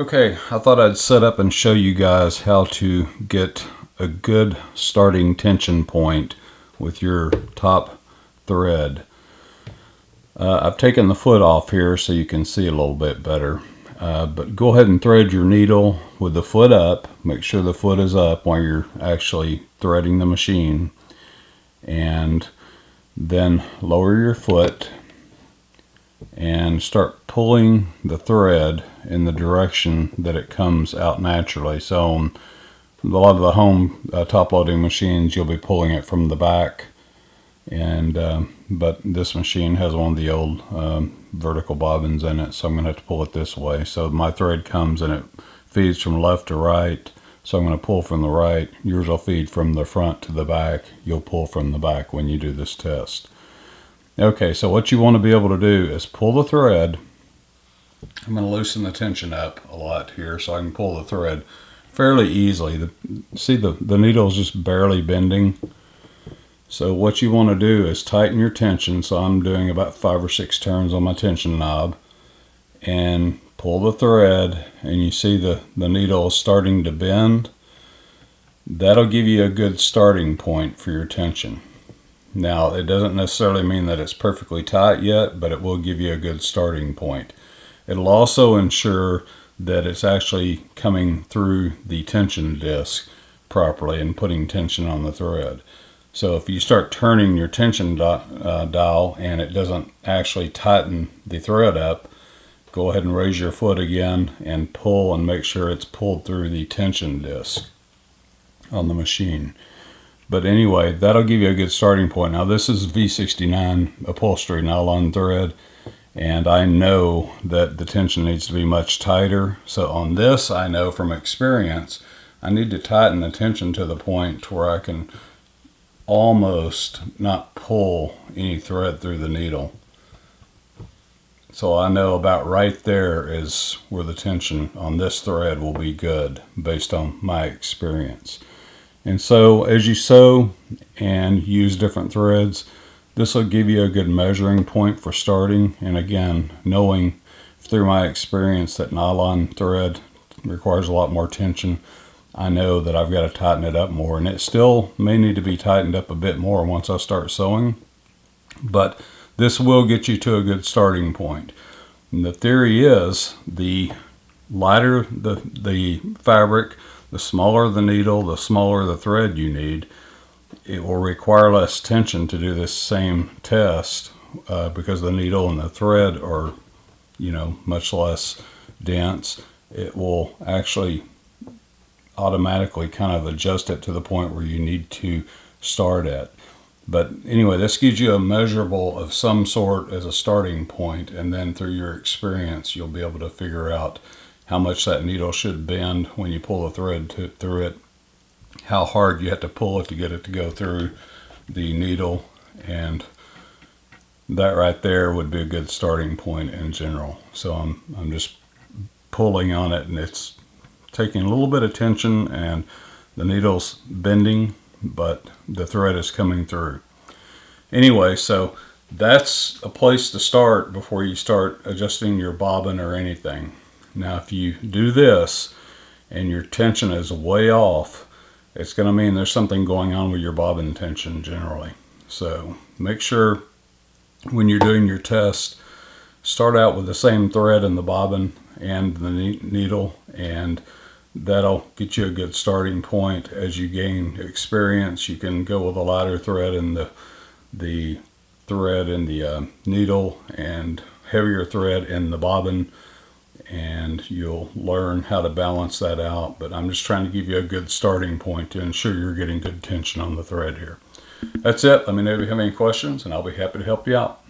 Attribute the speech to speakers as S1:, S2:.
S1: Okay, I thought I'd set up and show you guys how to get a good starting tension point with your top thread. I've taken the foot off here so you can see a little bit better. But go ahead and thread your needle with the foot up. Make sure the foot is up while you're actually threading the machine. And then lower your foot and start pulling the thread in the direction that it comes out naturally. So on a lot of the home top loading machines, you'll be pulling it from the back, and but this machine has one of the old vertical bobbins in it, so I'm going to have to pull it this way. So my thread comes and it feeds from left to right, so I'm going to pull from the right. Yours will feed from the front to the back. You'll pull from the back when you do this test. Okay, so what you want to be able to do is pull the thread. I'm going to loosen the tension up a lot here so I can pull the thread fairly easily. See the needle is just barely bending. So what you want to do is tighten your tension. So I'm doing about 5 or 6 turns on my tension knob. And pull the thread, and you see the needle is starting to bend. That'll give you a good starting point for your tension. Now, it doesn't necessarily mean that it's perfectly tight yet, but it will give you a good starting point. It'll also ensure that it's actually coming through the tension disc properly and putting tension on the thread. So if you start turning your tension dial and it doesn't actually tighten the thread up, go ahead and raise your foot again and pull and make sure it's pulled through the tension disc on the machine. But anyway, that'll give you a good starting point. Now this is V69 upholstery nylon thread, and I know that the tension needs to be much tighter. So on this, I know from experience, I need to tighten the tension to the point where I can almost not pull any thread through the needle. So I know about right there is where the tension on this thread will be good based on my experience. And so as you sew and use different threads, this will give you a good measuring point for starting. And again, knowing through my experience that nylon thread requires a lot more tension, I know that I've got to tighten it up more. And it still may need to be tightened up a bit more once I start sewing, but this will get you to a good starting point. And the theory is the lighter the fabric, the smaller the needle, the smaller the thread you need. It will require less tension to do this same test because the needle and the thread are, much less dense. It will actually automatically kind of adjust it to the point where you need to start at. But anyway, this gives you a measurable of some sort as a starting point, and then through your experience, you'll be able to figure out how much that needle should bend when you pull the thread through it, how hard you have to pull it to get it to go through the needle, and that right there would be a good starting point in general. So I'm just pulling on it, and it's taking a little bit of tension, and the needle's bending, but the thread is coming through. Anyway, so that's a place to start before you start adjusting your bobbin or anything. Now, if you do this and your tension is way off, it's going to mean there's something going on with your bobbin tension generally. So make sure when you're doing your test, start out with the same thread in the bobbin and the needle, and that'll get you a good starting point. As you gain experience, you can go with a lighter thread in the thread in the needle and heavier thread in the bobbin, and you'll learn how to balance that out. But I'm just trying to give you a good starting point to ensure you're getting good tension on the thread here. That's it. Let me know if you have any questions, and I'll be happy to help you out.